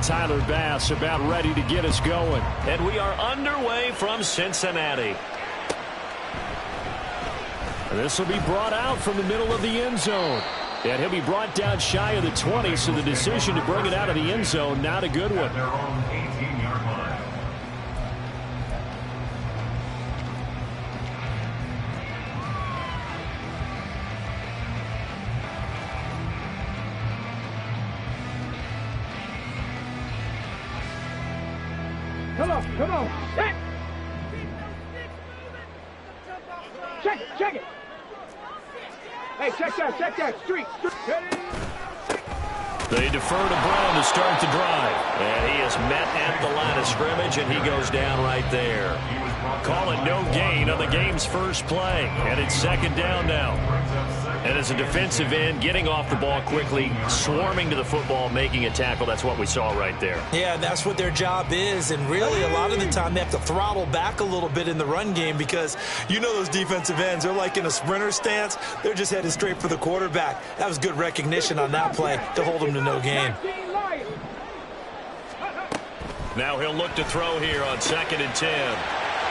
Tyler Bass about ready to get us going. And we are underway from Cincinnati. This will be brought out from the middle of the end zone. And he'll be brought down shy of the 20, so the decision to bring it out of the end zone, not a good one. Come on. Check it. Hey, check that. Street. They defer to Brown to start the drive. And he is met at the line of scrimmage, and he goes down right there. Call it no gain on the game's first play. And it's second down now. And as a defensive end, getting off the ball quickly, swarming to the football, making a tackle, that's what we saw right there. Yeah, that's what their job is. And really, a lot of the time, they have to throttle back a little bit in the run game because you know those defensive ends, they're like in a sprinter stance. They're just headed straight for the quarterback. That was good recognition on that play to hold them to no gain. Now he'll look to throw here on 2nd and 10.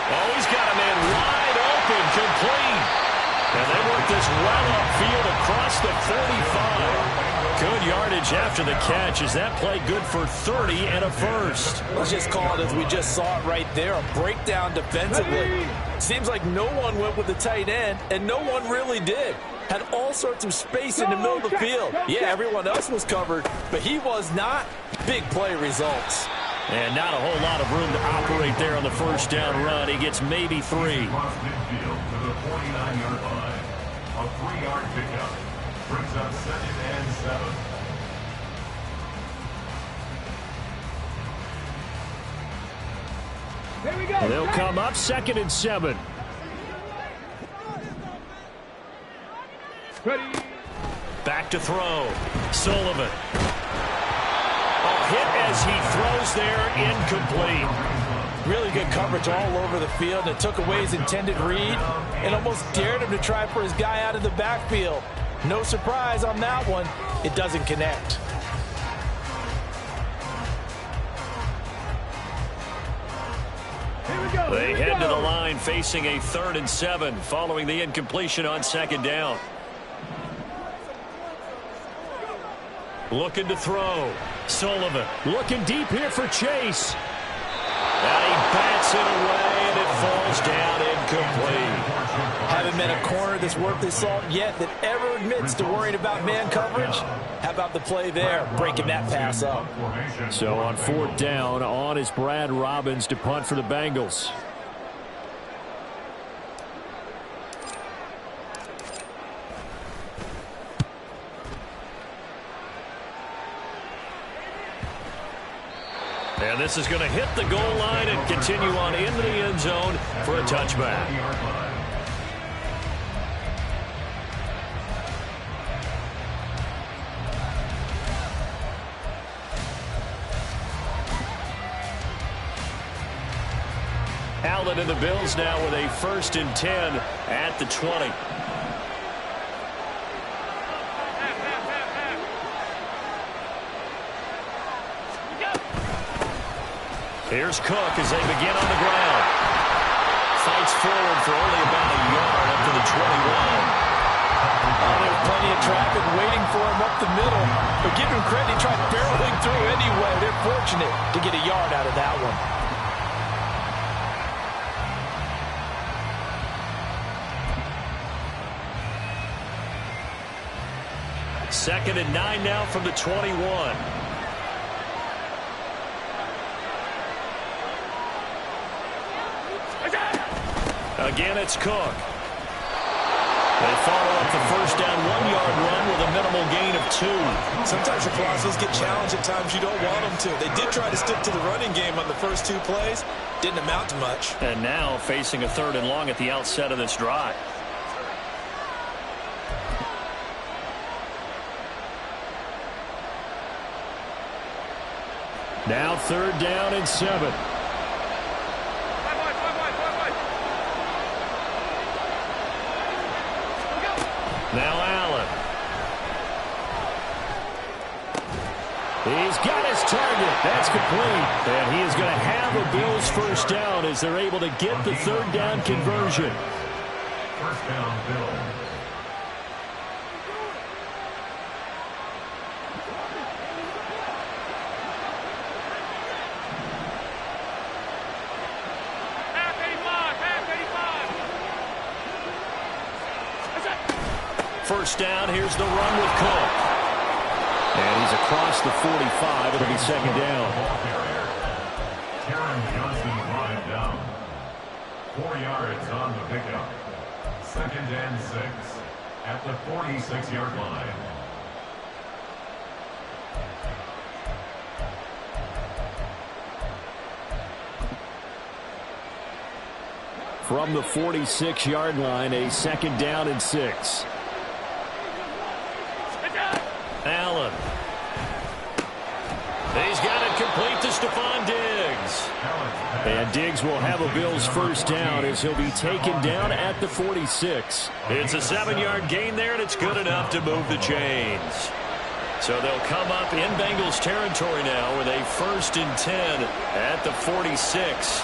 Oh, he's got a man wide open, complete. And they work this well upfield across the 45. Good yardage after the catch. Is that play good for 30 and a first? Let's just call it as we just saw it right there, a breakdown defensively. Seems like no one went with the tight end, and no one really did. Had all sorts of space in the middle of the field. Yeah, everyone else was covered, but he was not. Big play results. And not a whole lot of room to operate there on the first down run. He gets maybe 3. A 3-yard pickup brings up 2nd and 7. Here we go. They'll come up 2nd and 7. Ready. Back to throw. Sullivan. A hit as he throws there, incomplete. Really good coverage all over the field. It took away his intended read and almost dared him to try for his guy out of the backfield. No surprise on that one. It doesn't connect. They head to the line facing a 3rd and 7 following the incompletion on 2nd down. Looking to throw. Sullivan. Looking deep here for Chase. And he bats it away, and it falls down incomplete. Haven't met a corner that's worth his salt yet that ever admits to worrying about man coverage. How about the play there, breaking that pass up? So on 4th down, on is Brad Robbins to punt for the Bengals. And this is going to hit the goal line and continue on into the end zone for a touchback. Allen and the Bills now with a 1st and 10 at the 20. Here's Cook as they begin on the ground. Fights forward for only about a yard up to the 21. There's plenty of traffic waiting for him up the middle. But give him credit, he tried barreling through anyway. They're fortunate to get a yard out of that one. 2nd and 9 now from the 21. Again, it's Cook. They follow up the first down 1-yard run with a minimal gain of 2. Sometimes your crosses get challenged at times you don't want them to. They did try to stick to the running game on the first 2 plays. Didn't amount to much. And now facing a 3rd and long at the outset of this drive. Now 3rd down and 7. Now Allen. He's got his target. That's complete. And he is going to have a Bills first down as they're able to get the third down conversion. First down, Bills. First down, here's the run with Cook. And he's across the 45. It'll be second down. Karen Johnson brought it down. 4 yards on the pickup. Second and 6 at the 46-yard line. From the 46-yard line, a second down and 6. Allen. He's got it complete to Stephon Diggs. And Diggs will have a Bills first down as he'll be taken down at the 46. It's a 7-yard gain there, and it's good enough to move the chains. So they'll come up in Bengals territory now with a first and 10 at the 46.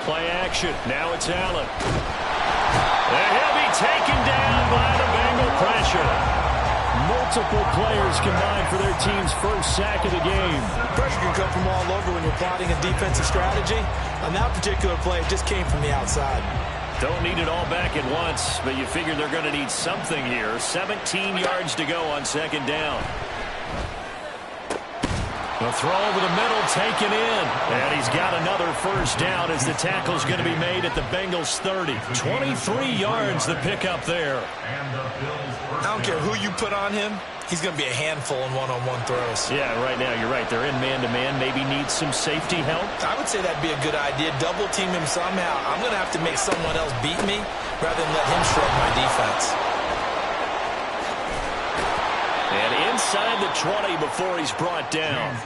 Play action. Now it's Allen. And he'll be taken down by the Bengal pressure. Multiple players combined for their team's first sack of the game. Pressure can come from all over when you're plotting a defensive strategy. On that particular play, it just came from the outside. Don't need it all back at once, but you figure they're going to need something here. 17 yards to go on second down. The throw over the middle taken in. And he's got another first down as the tackle's going to be made at the Bengals 30. 23 yards the pickup there. I don't care who you put on him. He's going to be a handful in one-on-one throws. Yeah, right now you're right. They're in man-to-man. Maybe need some safety help. I would say that'd be a good idea. Double team him somehow. I'm going to have to make someone else beat me rather than let him shred my defense. And inside the 20 before he's brought down.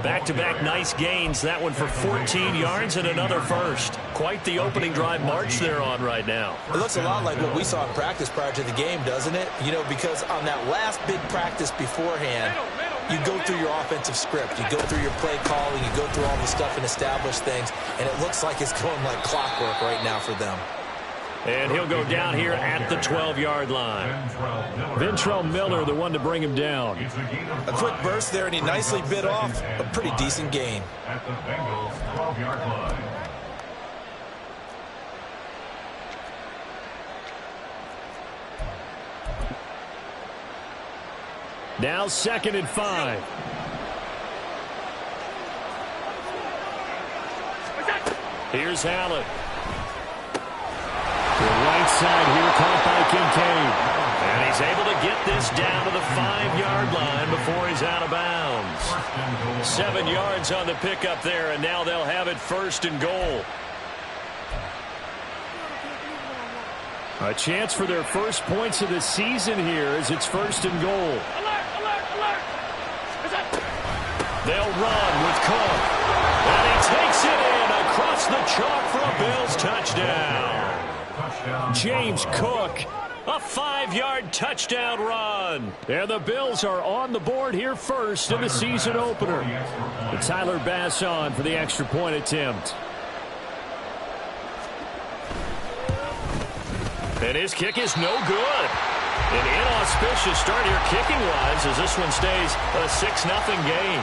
Back-to-back nice gains. That one for 14 yards and another first. Quite the opening drive march they're on right now. It looks a lot like what we saw in practice prior to the game, doesn't it? You know, because on that last big practice beforehand, you go through your offensive script. You go through your play calling. You go through all the stuff and establish things. And it looks like it's going like clockwork right now for them. And he'll go down here at the 12-yard line. Ventrell Miller, the one to bring him down. A quick burst there, and he nicely bit off a pretty decent gain. At the Bengals 12-yard line. Now 2nd and 5. Here's Allen. The right side here caught by Kincaid. And he's able to get this down to the 5-yard line before he's out of bounds. 7 yards on the pickup there, and now they'll have it first and goal. A chance for their first points of the season here as it's first and goal. They'll run with Cook. And he takes it in across the chalk for a Bills touchdown. James Cook. A 5-yard touchdown run. And the Bills are on the board here first in the season opener. And Tyler Bass on for the extra point attempt. And his kick is no good. An inauspicious start here kicking-wise as this one stays a 6-0 game.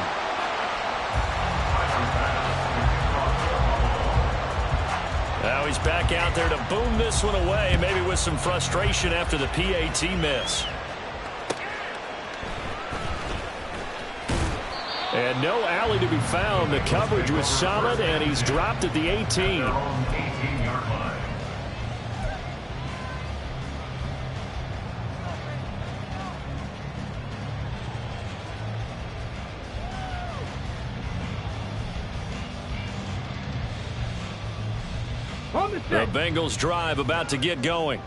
Now he's back out there to boom this one away, maybe with some frustration after the PAT miss. And no alley to be found. The coverage was solid, and he's dropped at the 18. The Bengals drive about to get going.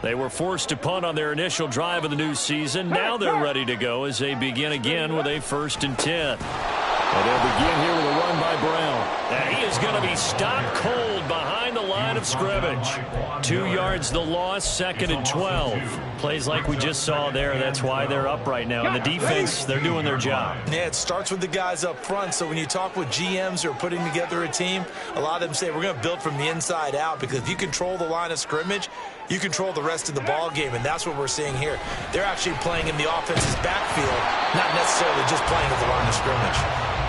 They were forced to punt on their initial drive of the new season. Now they're ready to go as they begin again with a 1st and 10. And they'll begin here with a run by Brown. And he is going to be stopped cold behind the line line of scrimmage. 2 yards the loss, 2nd and 12. Plays like we just saw there. That's why they're up right now. And the defense, they're doing their job. Yeah, it starts with the guys up front. So when you talk with GMs who are putting together a team, a lot of them say we're going to build from the inside out, because if you control the line of scrimmage, you control the rest of the ball game, and that's what we're seeing here. They're actually playing in the offense's backfield, not necessarily just playing at the line of scrimmage.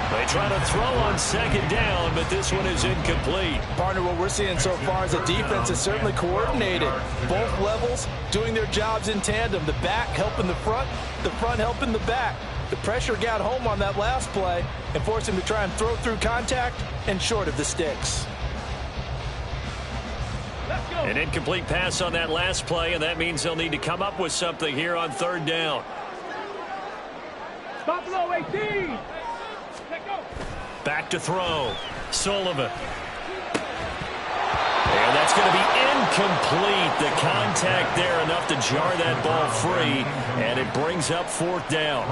They try to throw on 2nd down, but this one is incomplete. Partner, what we're seeing so far is the defense is certainly coordinated. Both levels doing their jobs in tandem. The back helping the front helping the back. The pressure got home on that last play and forced him to try and throw through contact and short of the sticks. An incomplete pass on that last play, and that means they'll need to come up with something here on 3rd down. Stop below 18. Back to throw. Sullivan. And that's going to be incomplete. The contact there enough to jar that ball free, and it brings up 4th down.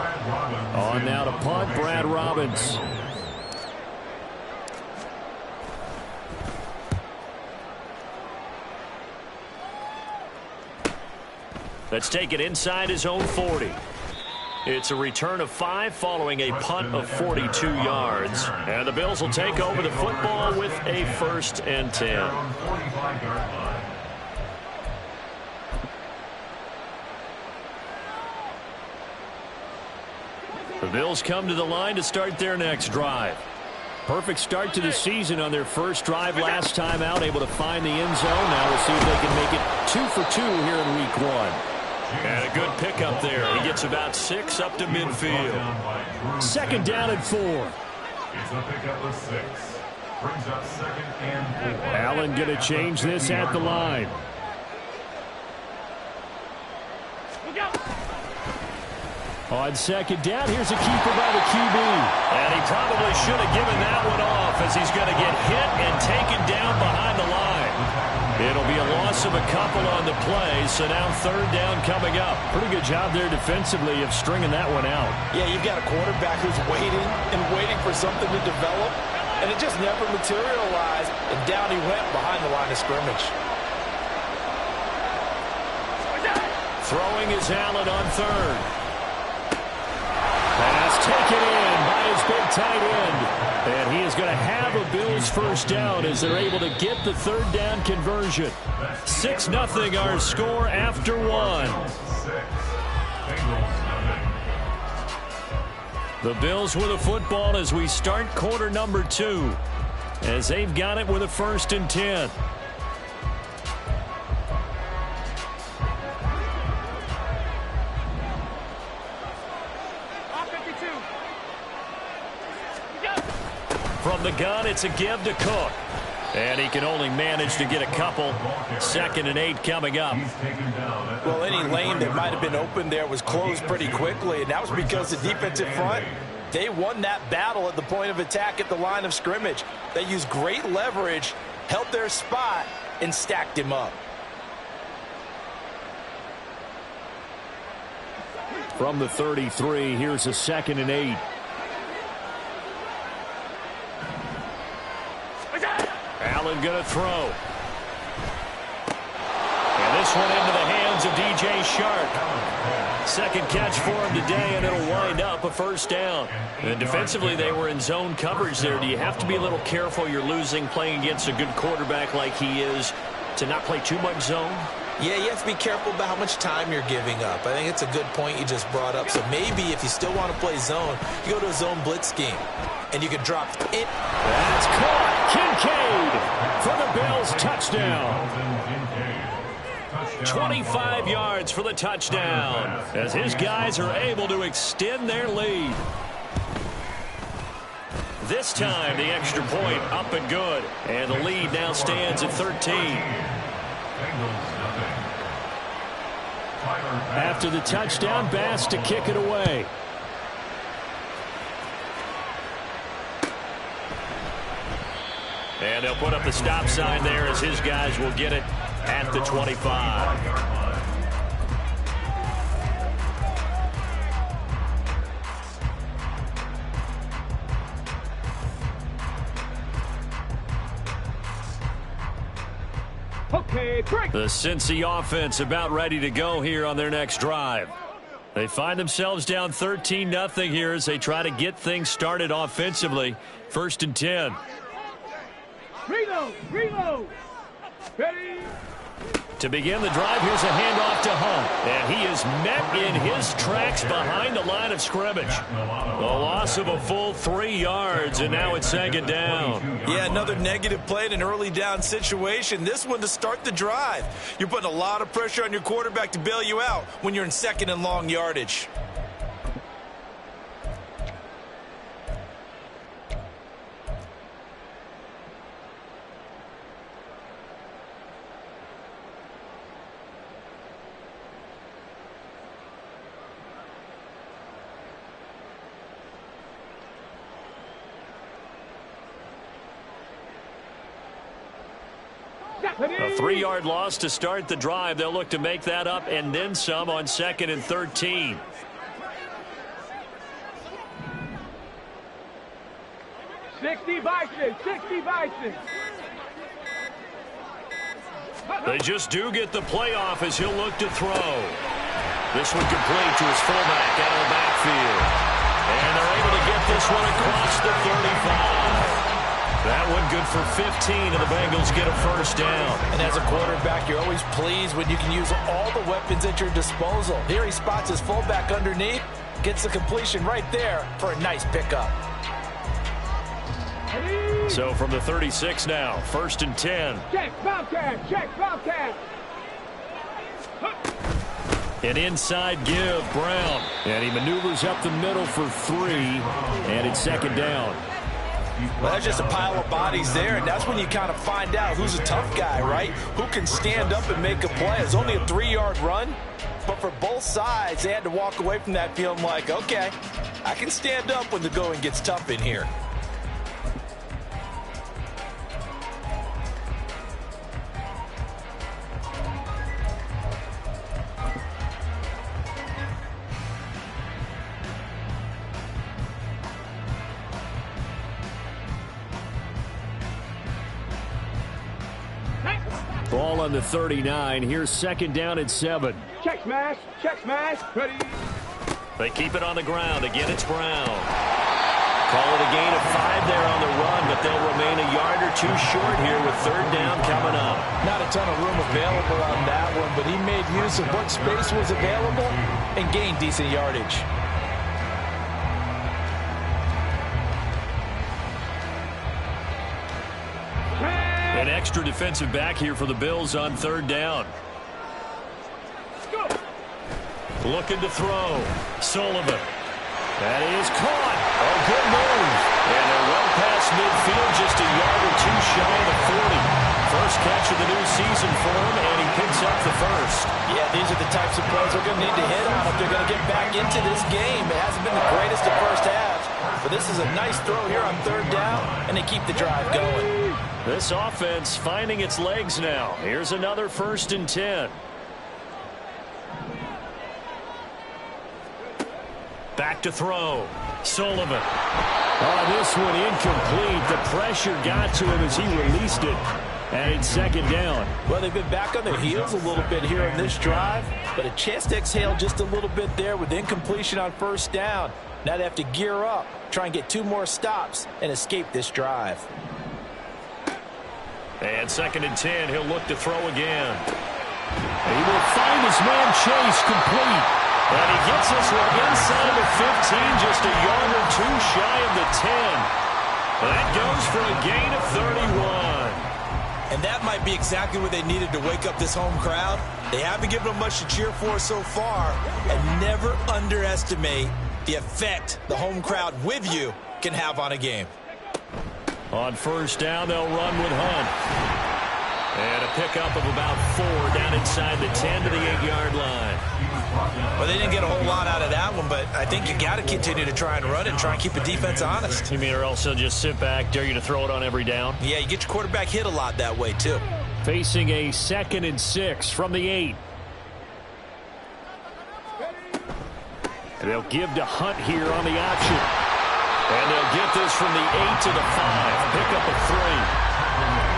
On now to punt, Brad Robbins. Let's take it inside his own 40. It's a return of 5 following a punt of 42 yards. And the Bills will take over the football with a 1st and 10. The Bills come to the line to start their next drive. Perfect start to the season on their first drive last time out, able to find the end zone. Now we'll see if they can make it 2 for 2 here in week 1. And a good pickup there. He gets about 6 up to midfield. 2nd down and 4. It's a pickup of 6. Brings up 2nd and 4. Allen going to change this at the line. On 2nd down, here's a keeper by the QB. And he probably should have given that one off, as he's going to get hit and taken down behind the line. It'll be a loss of a couple on the play, so now 3rd down coming up. Pretty good job there defensively of stringing that one out. Yeah, you've got a quarterback who's waiting and waiting for something to develop, and it just never materialized, and down he went behind the line of scrimmage. Throwing is Allen on 3rd. Pass taken in by his big tight end. And he is going to have a Bills 1st down as they're able to get the 3rd down conversion. 6-0 our score after 1. The Bills with a football as we start quarter number 2. As they've got it with a 1st and 10. From the gun, it's a give to Cook. And he can only manage to get a couple. 2nd and 8 coming up. Well, any lane that might have been open there was closed pretty quickly, and that was because the defensive front, they won that battle at the point of attack at the line of scrimmage. They used great leverage, held their spot, and stacked him up. From the 33, here's a 2nd and 8. Allen going to throw. And this one into the hands of DJ Shark. 2nd catch for him today, and it'll wind up a 1st down. And defensively, they were in zone coverage there. Do you have to be a little careful? You're losing playing against a good quarterback like he is to not play too much zone? Yeah, you have to be careful about how much time you're giving up. I think it's a good point you just brought up. So maybe if you still want to play zone, you go to a zone blitz scheme, and you can drop it. That's caught. Kincaid for the Bills touchdown. 25 yards for the touchdown as his guys are able to extend their lead. This time the extra point up and good, and the lead now stands at 13. After the touchdown, Bass to kick it away. And they'll put up the stop sign there as his guys will get it at the 25. The Cincy offense about ready to go here on their next drive. They find themselves down 13-0 here as they try to get things started offensively. 1st and 10. Reload. Ready. To begin the drive, here's a handoff to Hunt. And he is met in his tracks behind the line of scrimmage. The loss of a full 3 yards, and now it's 2nd down. Yeah, another negative play in an early down situation. This one to start the drive. You're putting a lot of pressure on your quarterback to bail you out when you're in 2nd and long yardage. A 3-yard loss to start the drive. They'll look to make that up and then some on 2nd and 13. Sixty Bison. They just do get the playoff as he'll look to throw. This one complete to his fullback out of the backfield. And they're able to get this one across the 35. That one good for 15, and the Bengals get a 1st down. And as a quarterback, you're always pleased when you can use all the weapons at your disposal. Here he spots his fullback underneath, gets the completion right there for a nice pickup. So from the 36 now, 1st and 10. Check Bobcat. An inside give, Brown. And he maneuvers up the middle for 3, and it's 2nd down. Well, that's just a pile of bodies there, and that's when you kind of find out who's a tough guy, right? Who can stand up and make a play. It's only a 3-yard run, but for both sides, they had to walk away from that feeling like, okay, I can stand up when the going gets tough in here. Ball on the 39. Here's 2nd down and 7. Check smash. Ready. They keep it on the ground. Again, it's Brown. Call it a gain of 5 there on the run, but they'll remain a yard or 2 short here with 3rd down coming up. Not a ton of room available on that one, but he made use of what space was available and gained decent yardage. An extra defensive back here for the Bills on 3rd down. Looking to throw. Sullivan. That is caught. A good move. And they're well past midfield, just a yard or 2 shy of the 40. First catch of the new season for him, and he picks up the 1st. Yeah, these are the types of plays they're going to need to hit on if they're going to get back into this game. It hasn't been the greatest of first halves, but this is a nice throw here on 3rd down, and they keep the drive going. This offense finding its legs now. Here's another 1st and 10. Back to throw. Sullivan. Oh, this one incomplete. The pressure got to him as he released it. And it's 2nd down. Well, they've been back on their heels a little bit here in this drive, but a chance to exhale just a little bit there with incompletion on 1st down. Now they have to gear up, try and get 2 more stops, and escape this drive. And 2nd and 10, he'll look to throw again. He will find his man Chase complete. And he gets this one inside the 15, just a yard or 2 shy of the 10. That goes for a gain of 31. And that might be exactly what they needed to wake up this home crowd. They haven't given them much to cheer for so far. And never underestimate the effect the home crowd with you can have on a game. On 1st down, they'll run with Hunt. And a pickup of about 4 down inside the 10 to the 8-yard line. Well, they didn't get a whole lot out of that one, but I think you got to continue to try and run and try and keep the defense honest. You mean or else they'll just sit back, dare you to throw it on every down? Yeah, you get your quarterback hit a lot that way, too. Facing a 2nd and 6 from the 8. And they'll give to Hunt here on the option. And they'll get this from the 8 to the 5. Pick up a 3.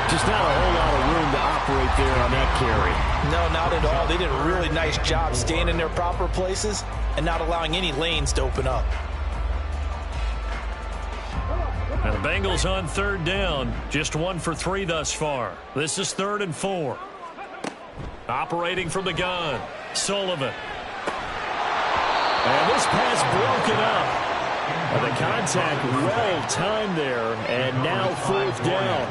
Just not a whole lot of room to operate there on that carry. No, not at all. They did a really nice job staying in their proper places and not allowing any lanes to open up. And the Bengals on third down. Just 1 for 3 thus far. This is 3rd and 4. Operating from the gun, Sullivan. And this pass broken up. And the contact well timed there, and now 4th down.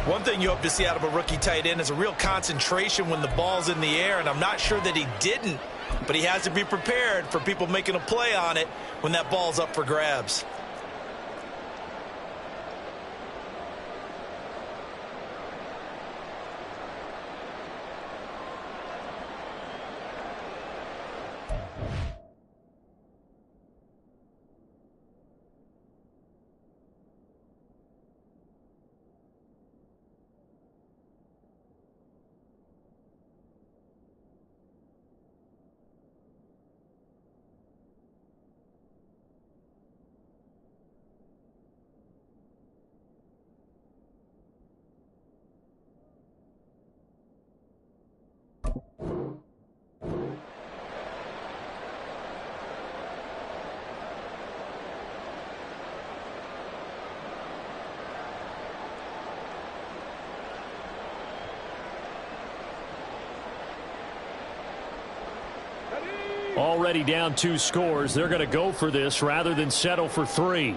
One thing you hope to see out of a rookie tight end is a real concentration when the ball's in the air, and I'm not sure that he didn't, but he has to be prepared for people making a play on it when that ball's up for grabs. Already down 2 scores. They're going to go for this rather than settle for 3.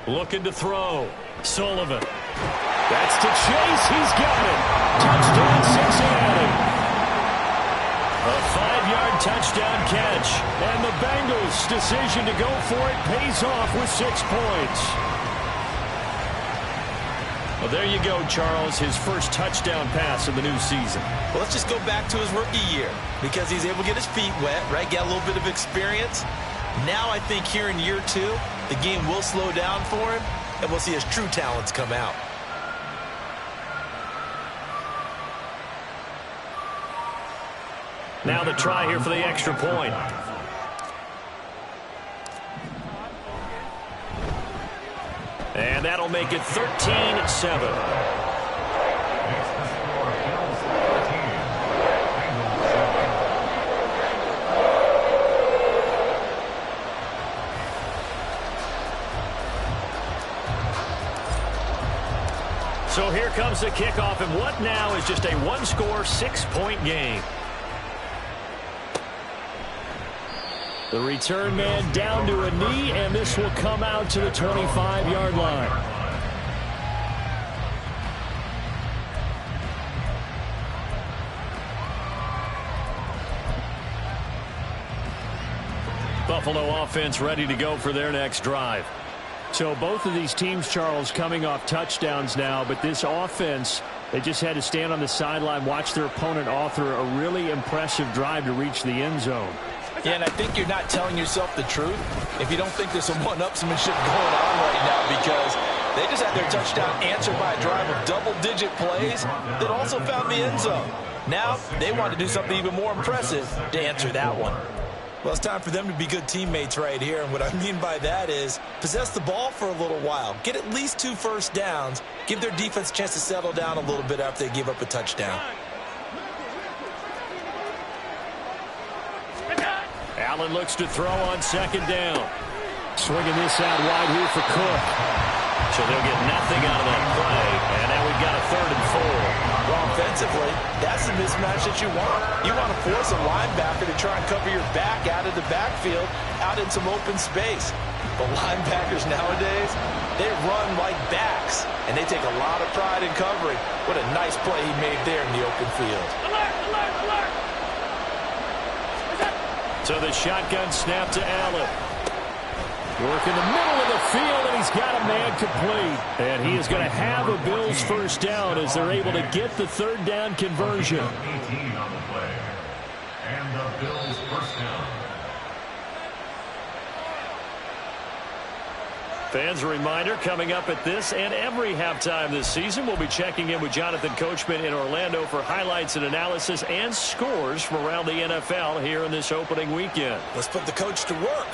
Looking to throw. Sullivan. That's to Chase. He's got it. Touchdown, Cincinnati. A 5-yard touchdown catch. And the Bengals' decision to go for it pays off with 6 points. Well, there you go, Charles, his first touchdown pass of the new season. Well, let's just go back to his rookie year because he's able to get his feet wet, right? Get a little bit of experience. Now I think here in year 2, the game will slow down for him, and we'll see his true talents come out. Now the try here for the extra point. And that'll make it 13-7. So here comes the kickoff, and what now is just a 1-score, 6-point game. The return man down to a knee, and this will come out to the 25-yard line. Buffalo offense ready to go for their next drive. So both of these teams, Charles, coming off touchdowns now, but this offense, they just had to stand on the sideline, watch their opponent author a really impressive drive to reach the end zone. Yeah, and I think you're not telling yourself the truth if you don't think there's some one-upsmanship going on right now, because they just had their touchdown answered by a drive of double-digit plays that also found the end zone. Now they want to do something even more impressive to answer that one. Well, it's time for them to be good teammates right here, and what I mean by that is possess the ball for a little while, get at least 2 first downs, give their defense a chance to settle down a little bit after they give up a touchdown. Allen looks to throw on 2nd down. Swinging this out wide here for Cook. So they'll get nothing out of that play. And now we've got a 3rd and 4. Well, offensively, that's the mismatch that you want. You want to force a linebacker to try and cover your back out of the backfield, out in some open space. But linebackers nowadays, they run like backs, and they take a lot of pride in covering. What a nice play he made there in the open field. Alert, alert, alert! So the shotgun snap to Allen. Work in the middle of the field, and he's got a man complete. And he is going to have a Bills first down as they're able to get the 3rd down conversion. 18 on the play. And the Bills first down. Fans, a reminder, coming up at this and every halftime this season, we'll be checking in with Jonathan Coachman in Orlando for highlights and analysis and scores from around the NFL here in this opening weekend. Let's put the coach to work.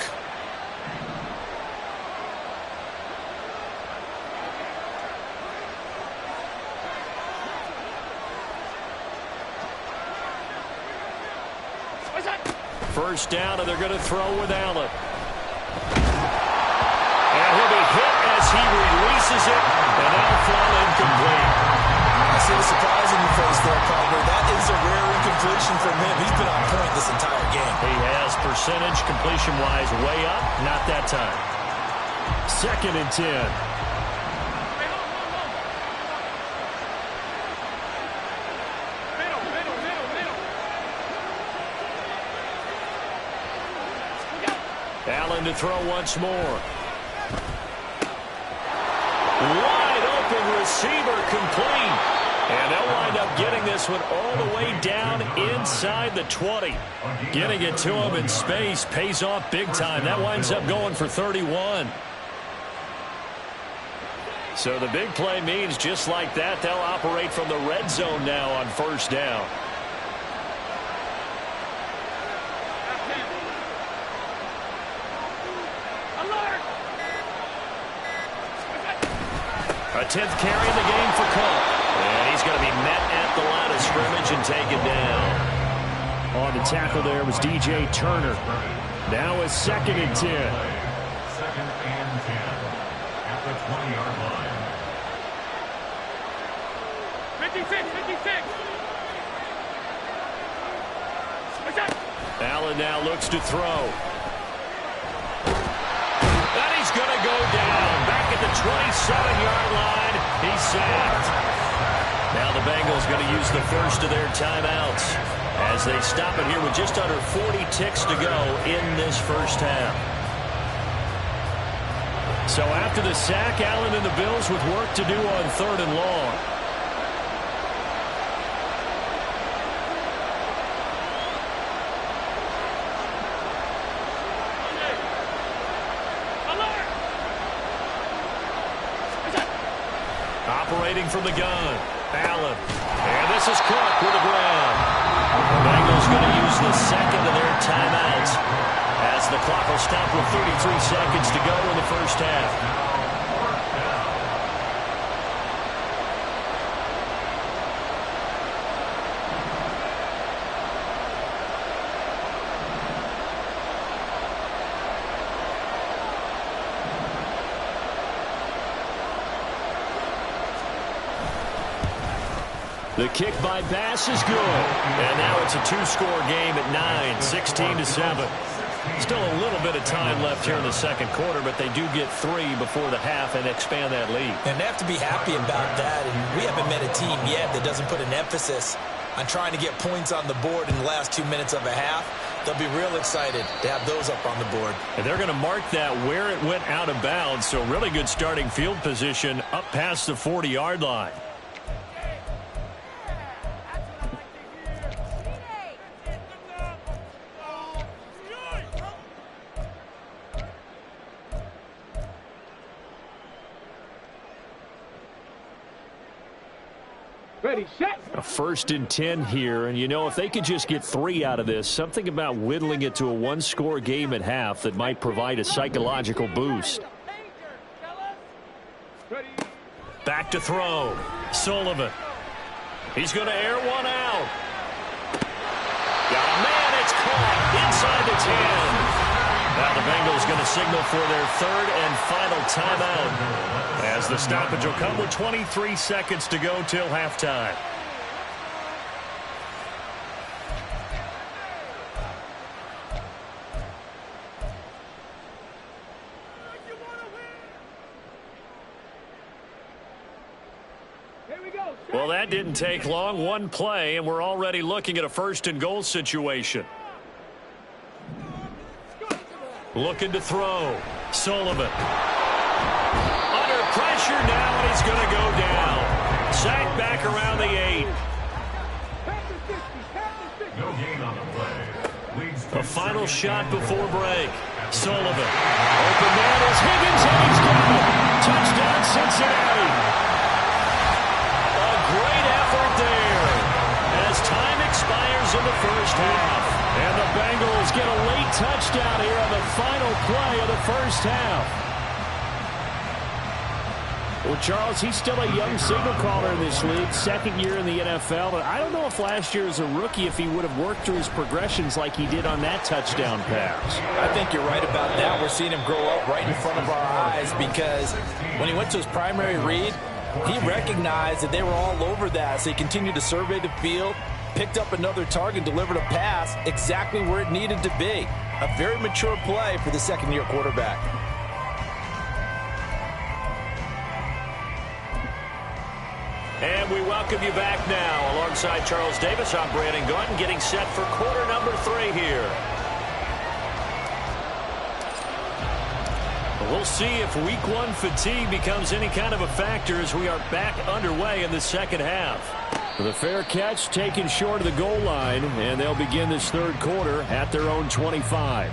First down, and they're going to throw with Allen. And he'll be hit as he releases it, and that'll fall incomplete. I see the surprise in your face there, partner. That is a rare incompletion from him. He's been on point this entire game. He has percentage completion-wise way up, not that time. 2nd and 10. Allen to throw once more. Wide open receiver complete. And they'll wind up getting this one all the way down inside the 20. Getting it to him in space pays off big time. That winds up going for 31. So the big play means just like that, they'll operate from the red zone now on first down. A 10th carry in the game for Cook. And he's going to be met at the line of scrimmage and taken down. On the tackle there was DJ Turner. Now it's 2nd and 10. 2nd and 10 at the 20-yard line. 56. Allen now looks to throw. And he's going to go down. Back at the 27-yard line. He's sacked. Now the Bengals going to use the first of their timeouts as they stop it here with just under 40 ticks to go in this first half. So after the sack, Allen and the Bills with work to do on 3rd and long. Operating from the gun, Allen. And this is Cook with the ground. The Bengals going to use the second of their timeouts as the clock will stop with 33 seconds to go in the first half. The kick by Bass is good. And now it's a 2-score game at 9, 16-7. Still a little bit of time left here in the second quarter, but they do get 3 before the half and expand that lead. And they have to be happy about that. And we haven't met a team yet that doesn't put an emphasis on trying to get points on the board in the last 2 minutes of a half. They'll be real excited to have those up on the board. And they're going to mark that where it went out of bounds. So really good starting field position up past the 40-yard line. Ready, set. A 1st and 10 here, and you know, if they could just get 3 out of this, something about whittling it to a 1-score game at half that might provide a psychological boost. Back to throw. Sullivan. He's going to air one out. Got a man, it's caught inside the 10. Now the Bengals going to signal for their 3rd and final timeout as the stoppage will come with 23 seconds to go till halftime. Well, that didn't take long. One play, and we're already looking at a 1st and goal situation. Looking to throw. Sullivan. Under pressure now, and he's going to go down. Sacked back around the 8. No gain on the play. A final shot before break. Sullivan. Open man is Higgins, and he's got it. Touchdown, Cincinnati. A great effort there as time expires in the first half. And the Bengals get a late touchdown here on the final play of the first half. Well, Charles, he's still a young signal caller in this league, second year in the NFL. But I don't know if last year as a rookie, if he would have worked through his progressions like he did on that touchdown pass. I think you're right about that. We're seeing him grow up right in front of our eyes because when he went to his primary read, he recognized that they were all over that. So he continued to survey the field, picked up another target, delivered a pass exactly where it needed to be. A very mature play for the second-year quarterback. And we welcome you back now. Alongside Charles Davis, I'm Brandon Gunn, getting set for quarter number 3 here. We'll see if week 1 fatigue becomes any kind of a factor as we are back underway in the second half. The fair catch taken short of the goal line, and they'll begin this third quarter at their own 25.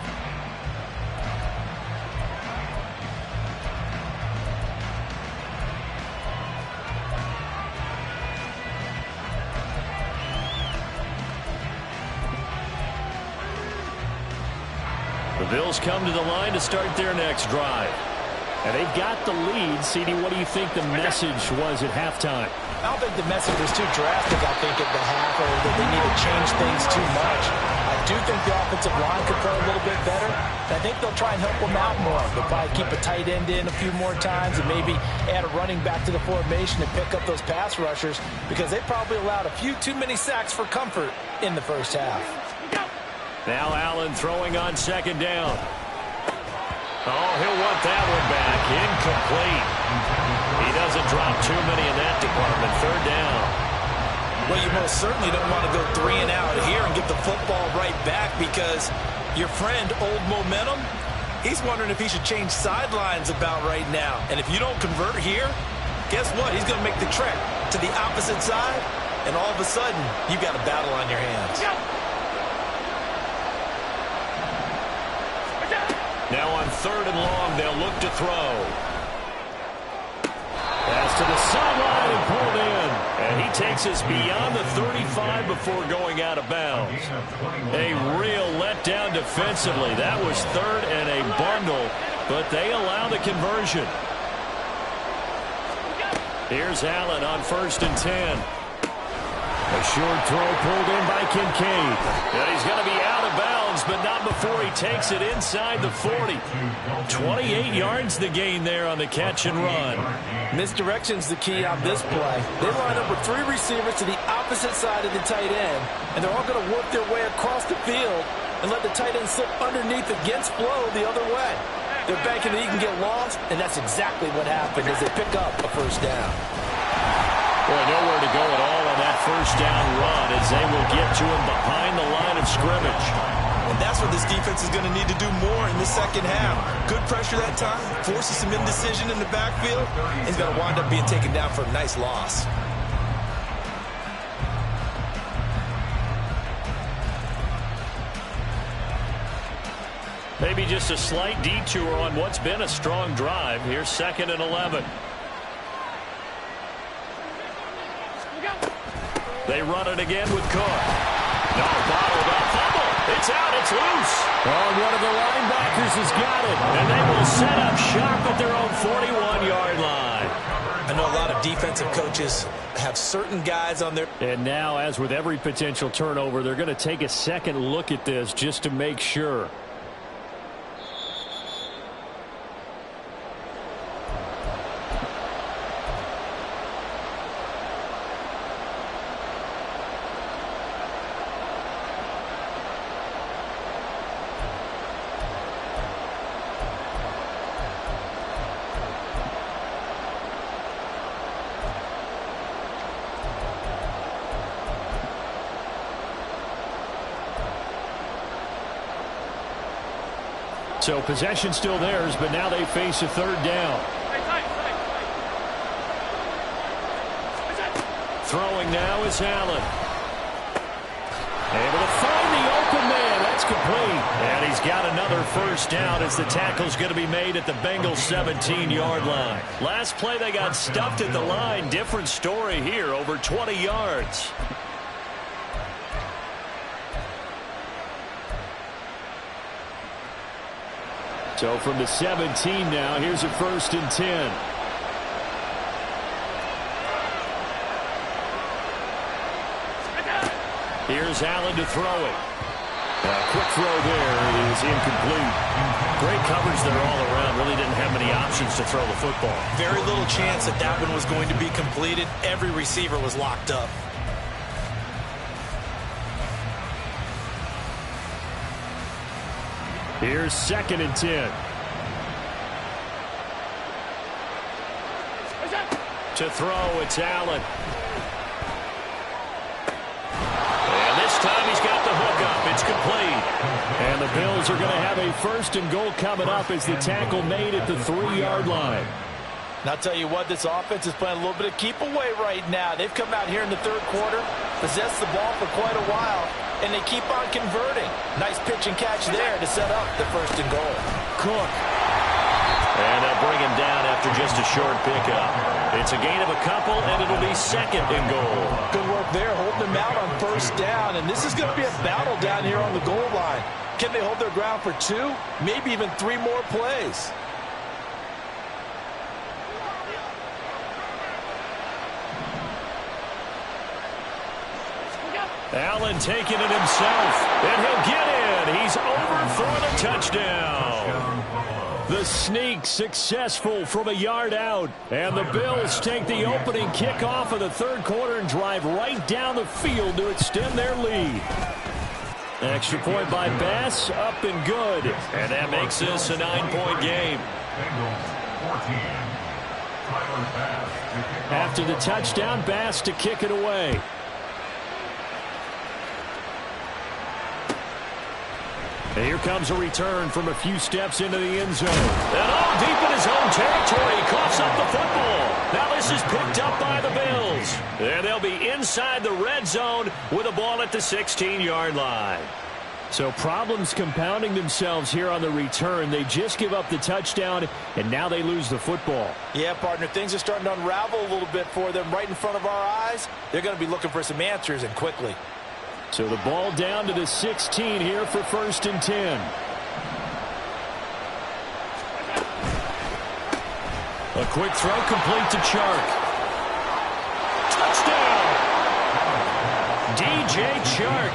The Bills come to the line to start their next drive. And they've got the lead. CD, what do you think the message was at halftime? I don't think the message was too drastic, I think, at the half, or that they need to change things too much. I do think the offensive line could play a little bit better. I think they'll try and help them out more. They'll probably keep a tight end in a few more times and maybe add a running back to the formation and pick up those pass rushers because they probably allowed a few too many sacks for comfort in the first half. Now Allen throwing on second down. Oh, he'll want that one back. Incomplete. He doesn't drop too many in that department. Third down. Well, you most certainly don't want to go 3 and out here and get the football right back because your friend, Old Momentum, he's wondering if he should change sidelines about right now. And if you don't convert here, guess what? He's going to make the trek to the opposite side, and all of a sudden, you've got a battle on your hands. Now on third and long, they'll look to throw. Pass to the sideline and pulled in. And he takes us beyond the 35 before going out of bounds. A real letdown defensively. That was third and a bundle, but they allow the conversion. Here's Allen on 1st and 10. A short throw pulled in by Kincaid. And he's going to be out of bounds, but not before he takes it inside the 40. 28 yards the gain there on the catch and run. Misdirection's the key on this play. They line up with 3 receivers to the opposite side of the tight end, and they're all going to work their way across the field and let the tight end slip underneath against flow the other way. They're banking that he can get lost, and that's exactly what happened as they pick up a first down. Boy, nowhere to go at all on that first down run as they will get to him behind the line of scrimmage. And that's what this defense is going to need to do more in the second half. Good pressure that time, forces some indecision in the backfield. He's going to wind up being taken down for a nice loss. Maybe just a slight detour on what's been a strong drive. Here's 2nd and 11. They run it again with Cook. No, bottled up. Fumble. It's out. It's loose. Oh, one of the linebackers has got it. And they will set up shop at their own 41-yard line. I know a lot of defensive coaches have certain guys on their... And now, as with every potential turnover, they're going to take a second look at this just to make sure. So possession still theirs, but now they face a third down. Throwing now is Allen. Able to find the open man. That's complete. And he's got another first down as the tackle's going to be made at the Bengals' 17-yard line. Last play they got stuffed at the line. Different story here, over 20 yards. So from the 17 now, here's a 1st and 10. Here's Allen to throw it. Quick throw there is incomplete. Great coverage there all around. Really didn't have many options to throw the football. Very little chance that that one was going to be completed. Every receiver was locked up. Here's 2nd and 10. To throw, it's Allen. And this time he's got the hook up. It's complete. And the Bills are going to have a 1st and goal coming up as the tackle made at the 3-yard line. And I'll tell you what, this offense is playing a little bit of keep away right now. They've come out here in the 3rd quarter, possessed the ball for quite a while, and they keep on converting. Nice pitch and catch there to set up the 1st and goal. Cook. And they'll bring him down after just a short pickup. It's a gain of a couple, and it'll be 2nd and goal. Good work there, holding him out on 1st down. And this is going to be a battle down here on the goal line. Can they hold their ground for 2, maybe even 3 more plays? Allen taking it himself, and he'll get in. He's over for the touchdown. The sneak successful from a yard out. And the Bills take the opening kickoff of the 3rd quarter and drive right down the field to extend their lead. Extra point by Bass, up and good. And that makes this a 9-point game. After the touchdown, Bass to kick it away. And here comes a return from a few steps into the end zone. And all deep in his own territory, he coughs up the football. Now this is picked up by the Bills. And they'll be inside the red zone with a ball at the 16-yard line. So problems compounding themselves here on the return. They just give up the touchdown, and now they lose the football. Yeah, partner, things are starting to unravel a little bit for them right in front of our eyes. They're going to be looking for some answers, and quickly. So the ball down to the 16 here for 1st and 10. A quick throw complete to Chark. Touchdown! DJ Chark,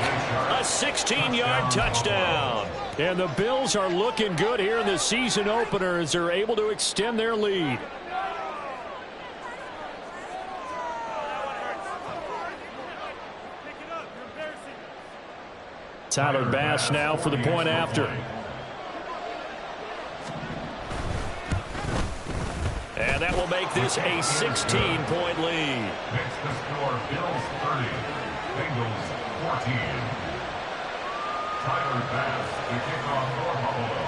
a 16-yard touchdown. And the Bills are looking good here in the season opener as they're able to extend their lead. Tyler Bass now for the point after. And that will make this a 16-point lead. Makes the score Bills 30, Bengals 14. Tyler Bass to kick off for Buffalo.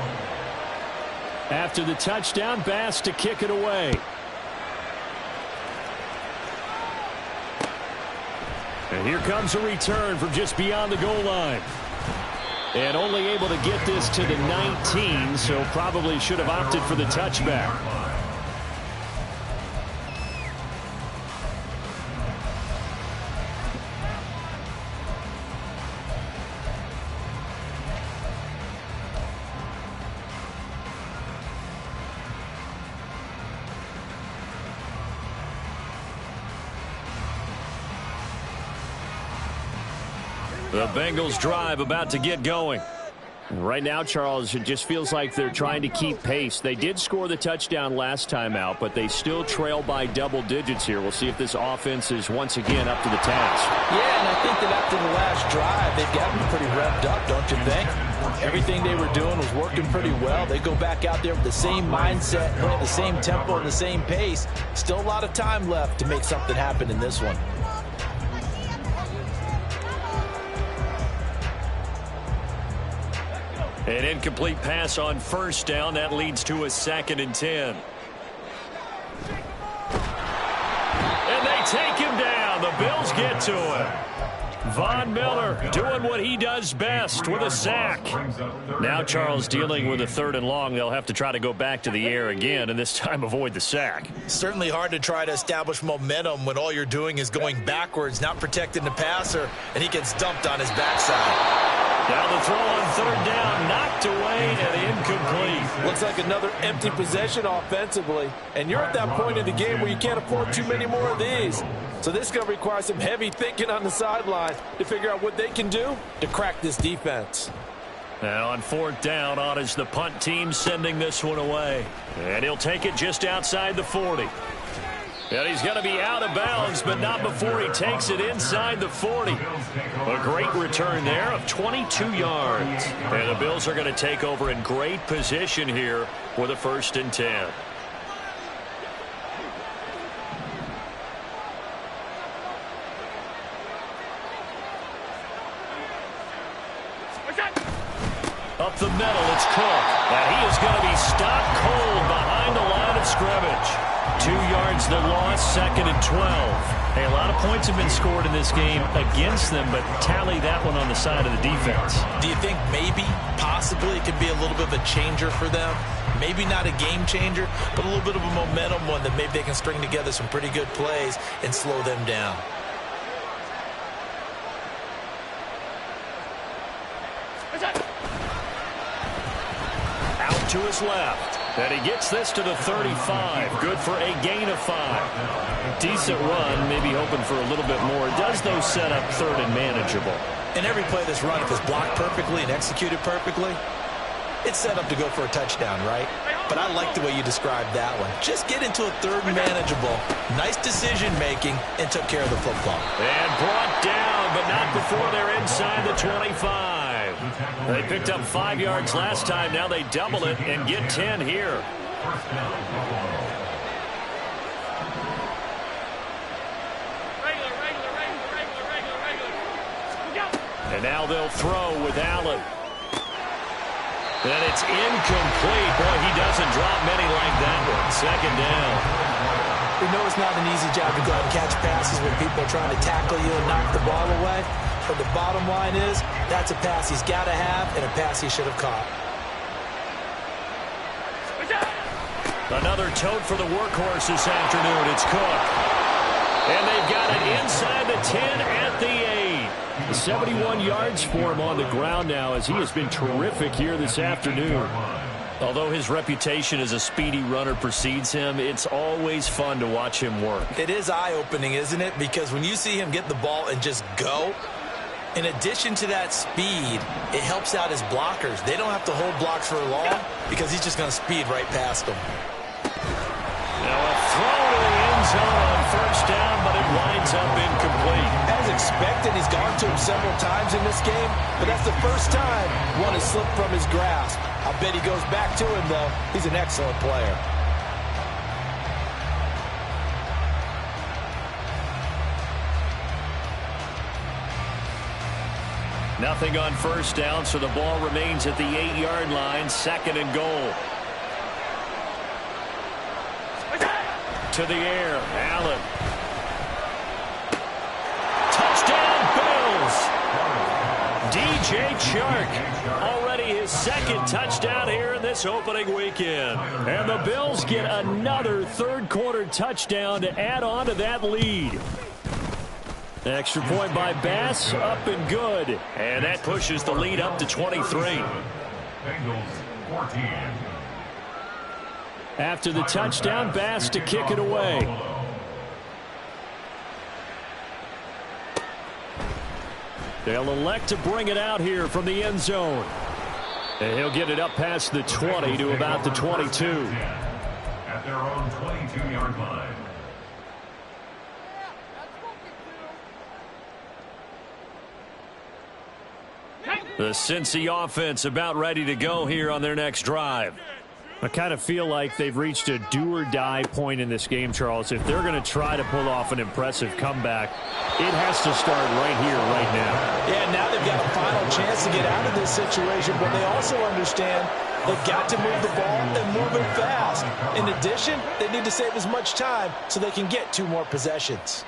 After the touchdown, Bass to kick it away. And here comes a return from just beyond the goal line. And only able to get this to the 19, so probably should have opted for the touchback. The Bengals drive about to get going. Right now, Charles, it just feels like they're trying to keep pace. They did score the touchdown last time out, but they still trail by double digits here. We'll see if this offense is once again up to the task. Yeah, and I think that after the last drive, they've gotten pretty revved up, don't you think? Everything they were doing was working pretty well. They go back out there with the same mindset, playing the same tempo and the same pace. Still a lot of time left to make something happen in this one. An incomplete pass on 1st down. That leads to a 2nd and 10. And they take him down. The Bills get to him. Von Miller doing what he does best with a sack. Now Charles dealing with a 3rd and long. They'll have to try to go back to the air again and this time avoid the sack. Certainly hard to try to establish momentum when all you're doing is going backwards, not protecting the passer, and he gets dumped on his backside. Now the throw on third down, knocked away and incomplete. Looks like another empty possession offensively. And you're at that point in the game where you can't afford too many more of these. So this is going to require some heavy thinking on the sideline to figure out what they can do to crack this defense. Now on fourth down, on is the punt team sending this one away. And he'll take it just outside the 40. And he's going to be out of bounds, but not before he takes it inside the 40. A great return there of 22 yards. And the Bills are going to take over in great position here for the 1st and 10. Up the middle, it's Cook. And he is going to be stopped cold behind the line of scrimmage. 2 yards the loss, 2nd and 12. Hey, a lot of points have been scored in this game against them, but tally that one on the side of the defense. Do you think maybe, possibly, it could be a little bit of a changer for them? Maybe not a game changer, but a little bit of a momentum one that maybe they can string together some pretty good plays and slow them down. Out to his left. And he gets this to the 35. Good for a gain of 5. Decent run, maybe hoping for a little bit more. Does those set up 3rd and manageable? And every play that's run, if it's blocked perfectly and executed perfectly, it's set up to go for a touchdown, right? But I like the way you described that one. Just get into a 3rd and manageable. Nice decision-making and took care of the football. And brought down, but not before they're inside the 25. They picked up 5 yards last time. Now they double it and get 10 here. And now they'll throw with Allen. And it's incomplete. Boy, he doesn't drop many like that one. 2nd down. We know it's not an easy job to go out and catch passes when people are trying to tackle you and knock the ball away. But the bottom line is, that's a pass he's got to have and a pass he should have caught. Another tote for the workhorse this afternoon. It's Cook. And they've got it inside the 10 at the 8. 71 yards for him on the ground now as he has been terrific here this afternoon. Although his reputation as a speedy runner precedes him, it's always fun to watch him work. It is eye-opening, isn't it? Because when you see him get the ball and just go, in addition to that speed, it helps out his blockers. They don't have to hold blocks for long because he's just going to speed right past them. Now a throw to the end zone on 1st down, but it winds up incomplete. As expected, he's gone to him several times in this game, but that's the first time one has slipped from his grasp. I bet he goes back to him, though. He's an excellent player. Nothing on 1st down, so the ball remains at the 8-yard line, 2nd and goal. To the air, Allen. Touchdown, Bills! DJ Chark, already his 2nd touchdown here in this opening weekend. And the Bills get another 3rd quarter touchdown to add on to that lead. Extra point by Bass, up and good. And that pushes the lead up to 23. Bengals 14. After the touchdown, Bass to kick it away. They'll elect to bring it out here from the end zone. And he'll get it up past the 20 to about the 22. At their own 22-yard line. The Cincy offense about ready to go here on their next drive. I kind of feel like they've reached a do-or-die point in this game, Charles. If they're going to try to pull off an impressive comeback, it has to start right here, right now. Yeah, now they've got a final chance to get out of this situation, but they also understand they've got to move the ball and move it fast. In addition, they need to save as much time so they can get 2 more possessions.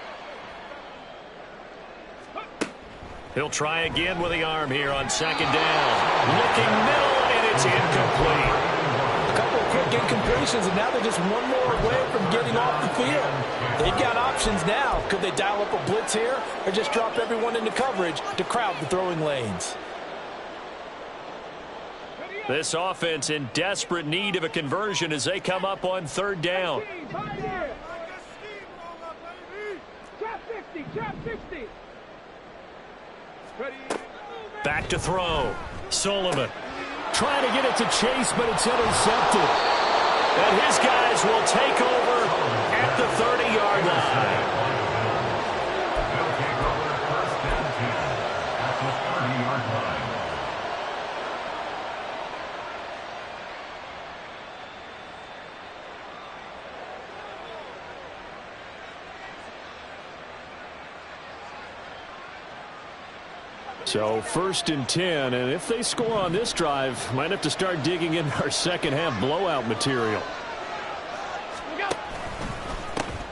He'll try again with the arm here on 2nd down. Looking middle, and it's incomplete. A couple of quick incompletions, and now they're just one more away from getting off the field. They've got options now. Could they dial up a blitz here or just drop everyone into coverage to crowd the throwing lanes? This offense in desperate need of a conversion as they come up on third down. Back to throw. Sullivan trying to get it to Chase, but it's intercepted. And his guys will take over at the 30-yard line. They'll take over first and 10 at the 30-yard line. So first and 10, and if they score on this drive, might have to start digging in our second half blowout material.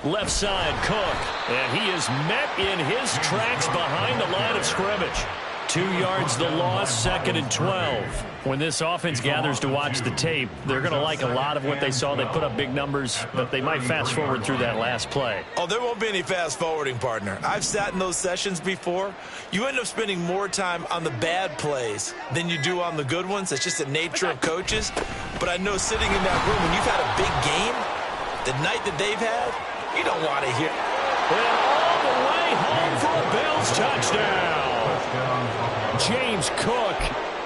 Left side, Cook, and he is met in his tracks behind the line of scrimmage. 2 yards the loss, second and 12. When this offense gathers to watch the tape, they're going to like a lot of what they saw. They put up big numbers, but they might fast forward through that last play. Oh, there won't be any fast forwarding, partner. I've sat in those sessions before. You end up spending more time on the bad plays than you do on the good ones. It's just the nature of coaches. But I know sitting in that room, when you've had a big game, the night that they've had, you don't want to hear. And all the way home for a Bills touchdown. James Cook,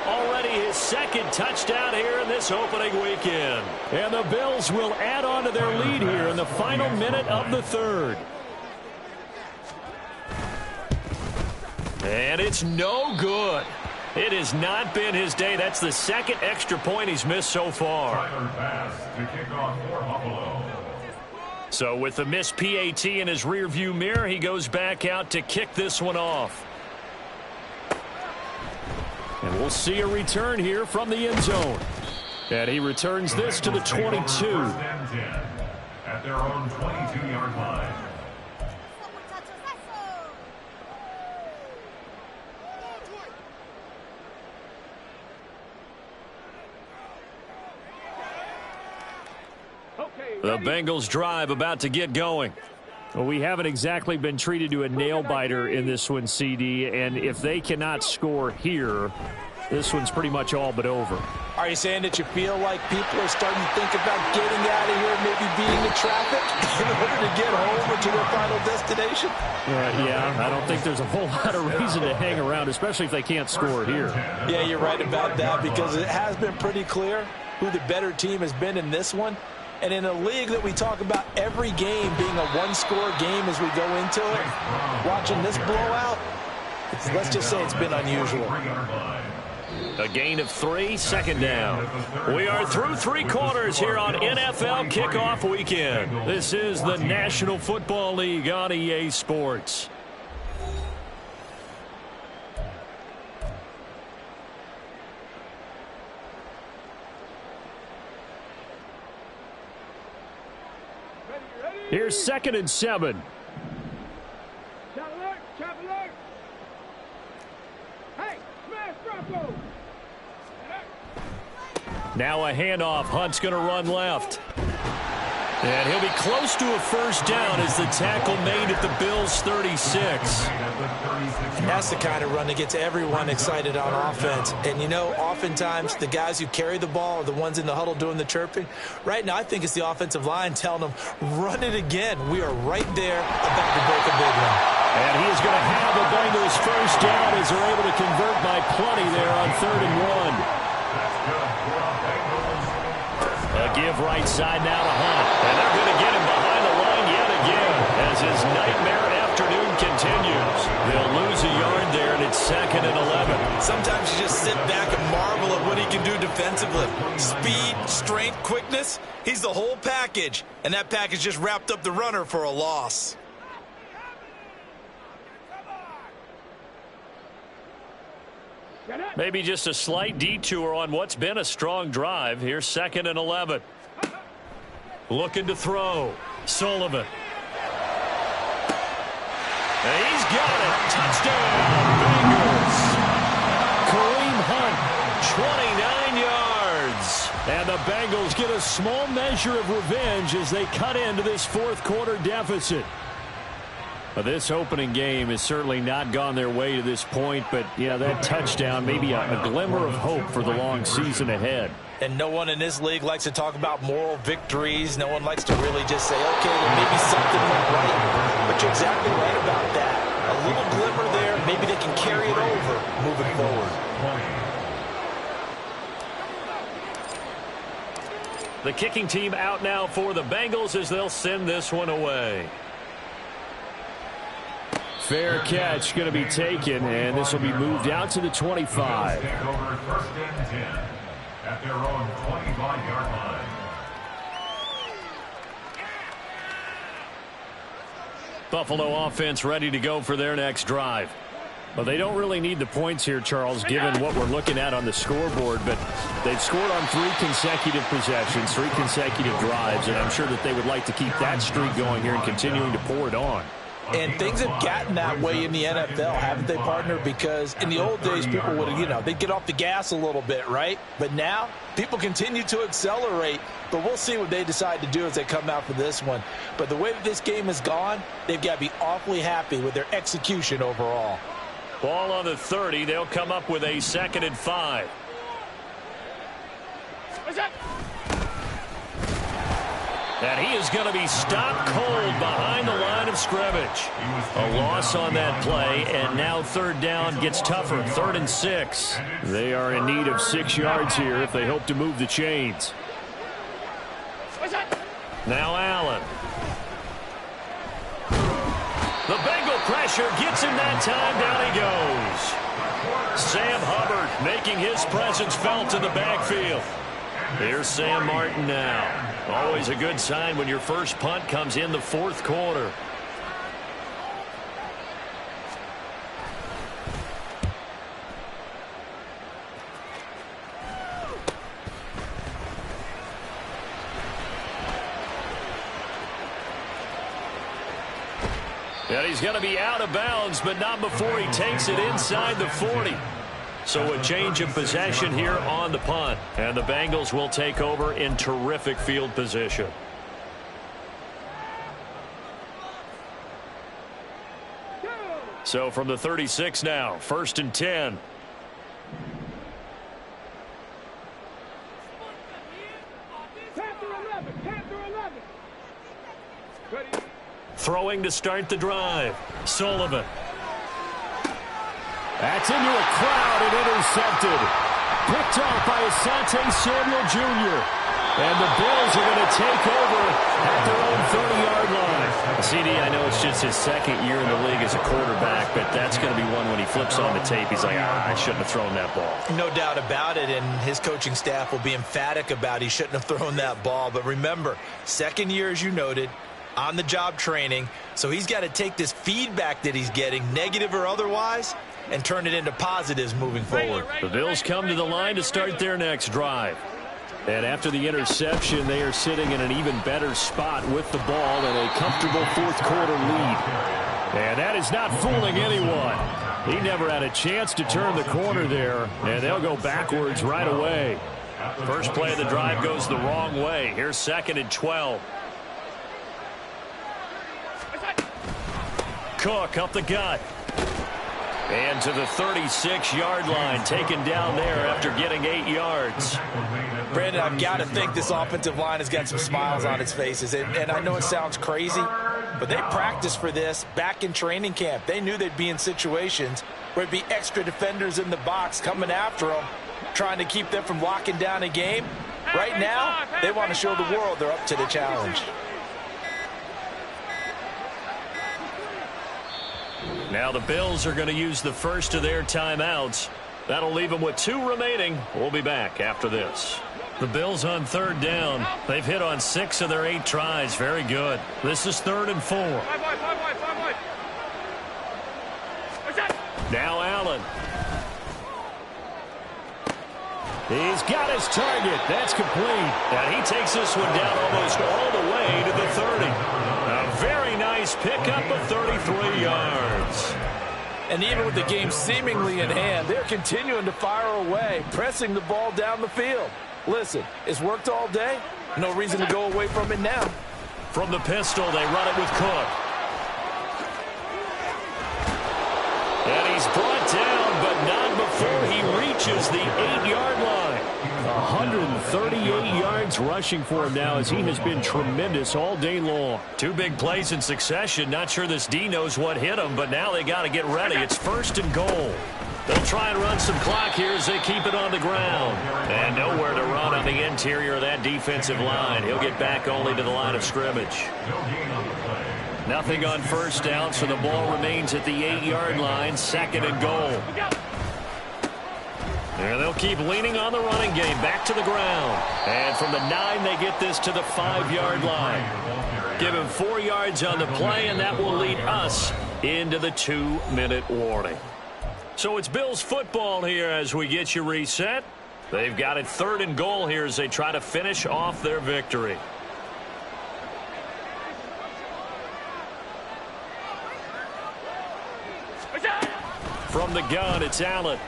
already his second touchdown here in this opening weekend. And the Bills will add on to their lead here in the final minute of the third. And it's no good. It has not been his day. That's the second extra point he's missed so far. To kick off for Buffalo. So with the missed PAT in his rearview mirror, he goes back out to kick this one off. And we'll see a return here from the end zone. And he returns this to the 22. First and 10 at their own 22-yard line. The Bengals drive about to get going. Well, we haven't exactly been treated to a nail-biter in this one, CD, and if they cannot score here, this one's pretty much all but over. Are you saying that you feel like people are starting to think about getting out of here, maybe beating the traffic in order to get home or to their final destination? Yeah, I don't think there's a whole lot of reason to hang around, especially if they can't score here. Yeah, you're right about that, because it has been pretty clear who the better team has been in this one. And in a league that we talk about every game being a one-score game as we go into it, watching this blowout, let's just say it's been unusual. A gain of 3, second down. We are through 3 quarters here on NFL Kickoff Weekend. This is the National Football League on EA Sports. Here's second and 7. Trap alert. Hey, smash Bronco. Now a handoff. Hunt's going to run left. And he'll be close to a first down as the tackle made at the Bills' 36. That's the kind of run that gets everyone excited on offense. And, you know, oftentimes the guys who carry the ball are the ones in the huddle doing the chirping. Right now, I think it's the offensive line telling them, run it again. We are right there about to break a big one. And he is going to have the Bengals first down as they're able to convert by plenty there on 3rd and 1. A give right side now to Hunt. And they're going to get him behind the line yet again as his nightmare afternoon continues. They'll lose a yard there, and it's 2nd and 11. Sometimes you just sit back and marvel at what he can do defensively. Speed, strength, quickness, he's the whole package. And that package just wrapped up the runner for a loss. Maybe just a slight detour on what's been a strong drive. Here's 2nd and 11. Looking to throw. Sullivan. And he's got it. Touchdown, Bengals. Kareem Hunt, 29 yards. And the Bengals get a small measure of revenge as they cut into this 4th quarter deficit. Well, this opening game has certainly not gone their way to this point, but, yeah, that touchdown, maybe a glimmer of hope for the long season ahead. And no one in this league likes to talk about moral victories. No one likes to really just say, okay, well, maybe something went right. But you're exactly right about that. A little glimmer there, maybe they can carry it over moving forward. The kicking team out now for the Bengals as they'll send this one away. Fair catch going to be taken, and this will be moved out to the 25. Take over first and 10 at their own 25-yard line. Buffalo offense ready to go for their next drive. Well, they don't really need the points here, Charles, given what we're looking at on the scoreboard, but they've scored on 3 consecutive possessions, 3 consecutive drives, and I'm sure that they would like to keep that streak going here and continuing to pour it on. And things have gotten that way in the NFL, haven't they, partner? Because in the old days, people would, they'd get off the gas a little bit, right? But now, people continue to accelerate. But we'll see what they decide to do as they come out for this one. But the way that this game has gone, they've got to be awfully happy with their execution overall. Ball on the 30. They'll come up with a 2nd and 5. What's that? And he is going to be stopped cold behind the line of scrimmage. A loss on that play, and now 3rd down gets tougher. 3rd and 6. They are in need of 6 yards here if they hope to move the chains. Now Allen. The Bengal pressure gets him that time. Down he goes. Sam Hubbard making his presence felt in the backfield. Here's Sam Martin now. Always a good sign when your first punt comes in the 4th quarter. And he's going to be out of bounds, but not before he takes it inside the 40. So a change of possession here on the punt. And the Bengals will take over in terrific field position. So from the 36 now, 1st and 10. Throwing to start the drive. Sullivan. That's into a crowd and intercepted. Picked off by Asante Samuel Jr. And the Bills are going to take over at their own 30-yard line. CD, I know it's just his 2nd year in the league as a quarterback, but that's going to be one when he flips on the tape. He's like, I shouldn't have thrown that ball. No doubt about it, and his coaching staff will be emphatic about he shouldn't have thrown that ball. But remember, 2nd year, as you noted, on-the-job training. So he's got to take this feedback that he's getting, negative or otherwise, and turn it into positives moving forward. The Bills come to the line to start their next drive. And after the interception, they are sitting in an even better spot with the ball and a comfortable 4th quarter lead. And that is not fooling anyone. He never had a chance to turn the corner there, and they'll go backwards right away. First play of the drive goes the wrong way. Here's 2nd and 12. Cook up the gut. And to the 36-yard line, taken down there after getting 8 yards. Brandon, I've got to think this offensive line has got some smiles on its faces. And I know it sounds crazy, but they practiced for this back in training camp. They knew they'd be in situations where there'd be extra defenders in the box coming after them, trying to keep them from locking down a game. Right now, they want to show the world they're up to the challenge. Now the Bills are going to use the first of their timeouts. That'll leave them with 2 remaining. We'll be back after this. The Bills on 3rd down. They've hit on 6 of their 8 tries. Very good. This is 3rd and 4. Now Allen. He's got his target. That's complete. And he takes this one down almost all the way to the 30. A very nice pickup of 33 yards. And even with the game seemingly in hand, they're continuing to fire away, pressing the ball down the field. Listen, it's worked all day. No reason to go away from it now. From the pistol, they run it with Cook. And he's brought down, but not before he reaches the 8-yard line. 138 yards rushing for him now as he has been tremendous all day long. 2 big plays in succession. Not sure this D knows what hit him, but now they got to get ready. It's 1st and goal. They'll try and run some clock here as they keep it on the ground. And nowhere to run on the interior of that defensive line. He'll get back only to the line of scrimmage. Nothing on 1st down, so the ball remains at the 8-yard line. 2nd and goal. And they'll keep leaning on the running game. Back to the ground. And from the 9, they get this to the 5-yard line. Give him 4 yards on the play, and that will lead us into the 2-minute warning. So it's Bills football here as we get you reset. They've got it 3rd and goal here as they try to finish off their victory. From the gun, it's Allen.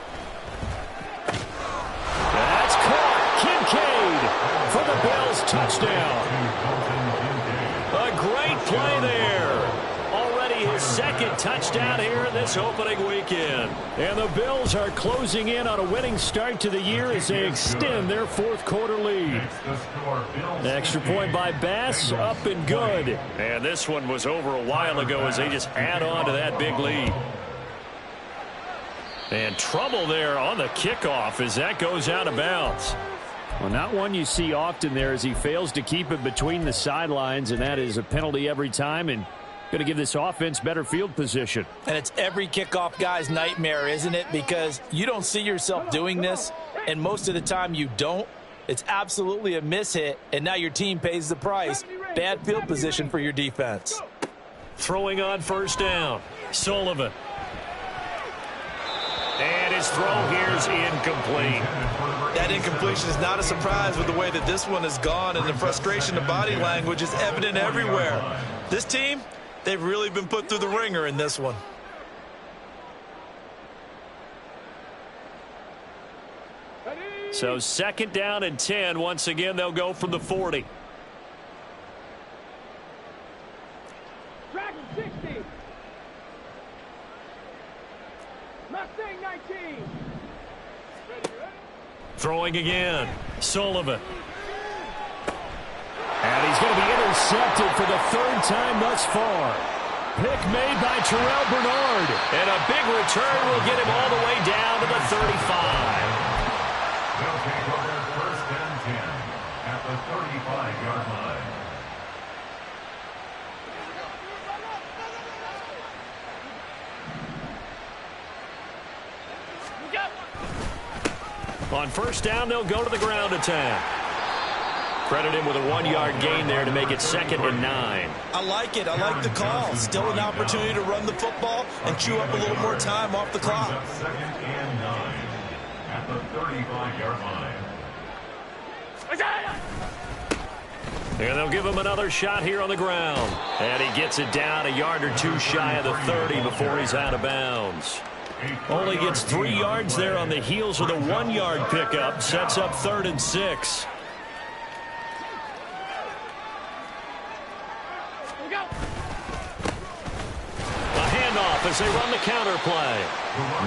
That's caught. Kincaid for the Bills touchdown. A great play there. Already his 2nd touchdown here in this opening weekend. And the Bills are closing in on a winning start to the year as they extend their 4th quarter lead. Extra point by Bass, up and good. And this one was over a while ago as they just add on to that big lead. And trouble there on the kickoff as that goes out of bounds. Well, not one you see often there as he fails to keep it between the sidelines, and that is a penalty every time and going to give this offense better field position. And it's every kickoff guy's nightmare, isn't it? Because you don't see yourself doing this, and most of the time you don't. It's absolutely a mishit, and now your team pays the price. Bad field position for your defense. Throwing on 1st down. Sullivan. And his throw here is incomplete. That incompletion is not a surprise with the way that this one has gone, and the frustration, the body language is evident everywhere. This team, they've really been put through the ringer in this one. So 2nd down and 10. Once again, they'll go from the 40. Dragon 60. Mustang 19. Throwing again. Sullivan. And he's going to be intercepted for the 3rd time thus far. Pick made by Terrell Bernard. And a big return will get him all the way down to the 35. They'll take over 1st and 10 at the 35-yard line. On 1st down, they'll go to the ground attack. Credit him with a 1-yard gain there to make it 2nd and 9. I like it. I like the call. Still an opportunity to run the football and chew up a little more time off the clock. 2nd and 9 at the 35-yard line. And they'll give him another shot here on the ground. And he gets it down a yard or 2 shy of the 30 before he's out of bounds. Only gets 3 yards there on the heels of the 1-yard pickup. Sets up 3rd and 6. A handoff as they run the counter play.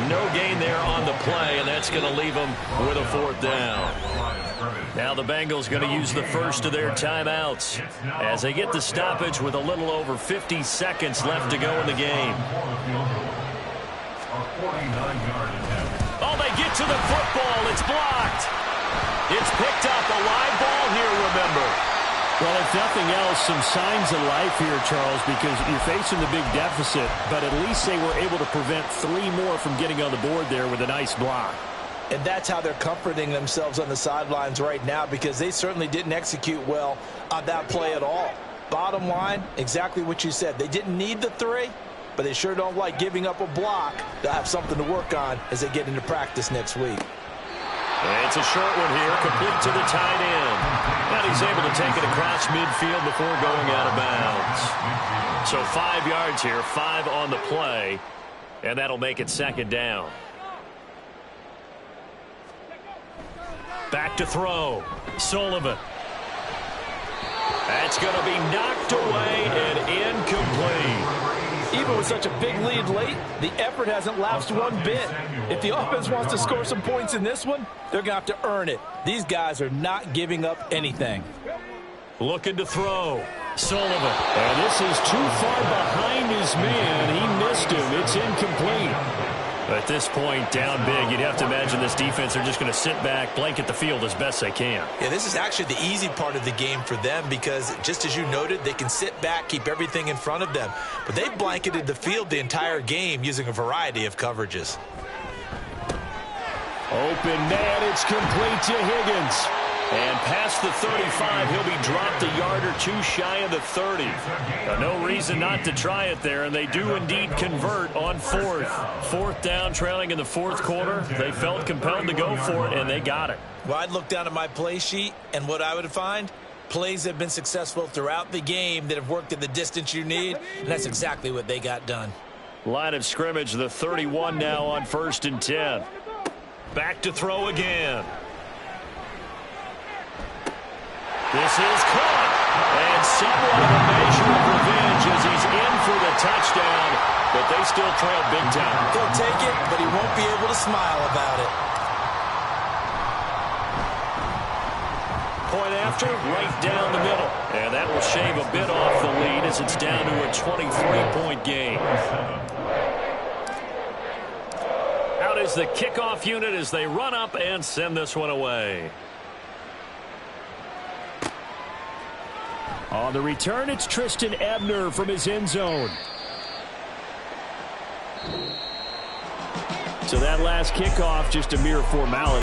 No gain there on the play, and that's going to leave them with a 4th down. Now the Bengals going to use the first of their timeouts as they get the stoppage with a little over 50 seconds left to go in the game. Oh, they get to the football. It's blocked. It's picked up. A live ball here, remember. Well, if nothing else, some signs of life here, Charles, because you're facing the big deficit, but at least they were able to prevent 3 more from getting on the board there with a nice block. And that's how they're comforting themselves on the sidelines right now, because they certainly didn't execute well on that play at all. Bottom line, exactly what you said. They didn't need the 3, but they sure don't like giving up a block. They'll have something to work on as they get into practice next week. And it's a short one here, complete to the tight end. And he's able to take it across midfield before going out of bounds. So 5 yards here, 5 on the play, and that'll make it 2nd down. Back to throw. Sullivan. That's going to be knocked away and incomplete. Even with such a big lead late, the effort hasn't lapsed one bit. If the offense wants to score some points in this one, they're going to have to earn it. These guys are not giving up anything. Looking to throw. Sullivan. And this is too far behind his man. He missed him. It's incomplete. At this point, down big, you'd have to imagine this defense are just going to sit back, blanket the field as best they can. Yeah, this is actually the easy part of the game for them because, just as you noted, they can sit back, keep everything in front of them. But they've blanketed the field the entire game using a variety of coverages. Open man, it's complete to Higgins. And past the 35, he'll be dropped a yard or two shy of the 30. No reason not to try it there, and they do indeed convert on fourth. Fourth down, trailing in the fourth quarter. They felt compelled to go for it, and they got it. Well, I'd look down at my play sheet, and what I would find, plays have been successful throughout the game that have worked at the distance you need, and that's exactly what they got done. Line of scrimmage, the 31 now on 1st and 10. Back to throw again. This is caught, and somewhat of a measure of revenge as he's in for the touchdown, but they still trail big time. He'll take it, but he won't be able to smile about it. Point after, right down the middle, and that will shave a bit off the lead as it's down to a 23-point game. Out is the kickoff unit as they run up and send this one away. On the return, it's Tristan Ebner from his end zone. So that last kickoff, just a mere formality.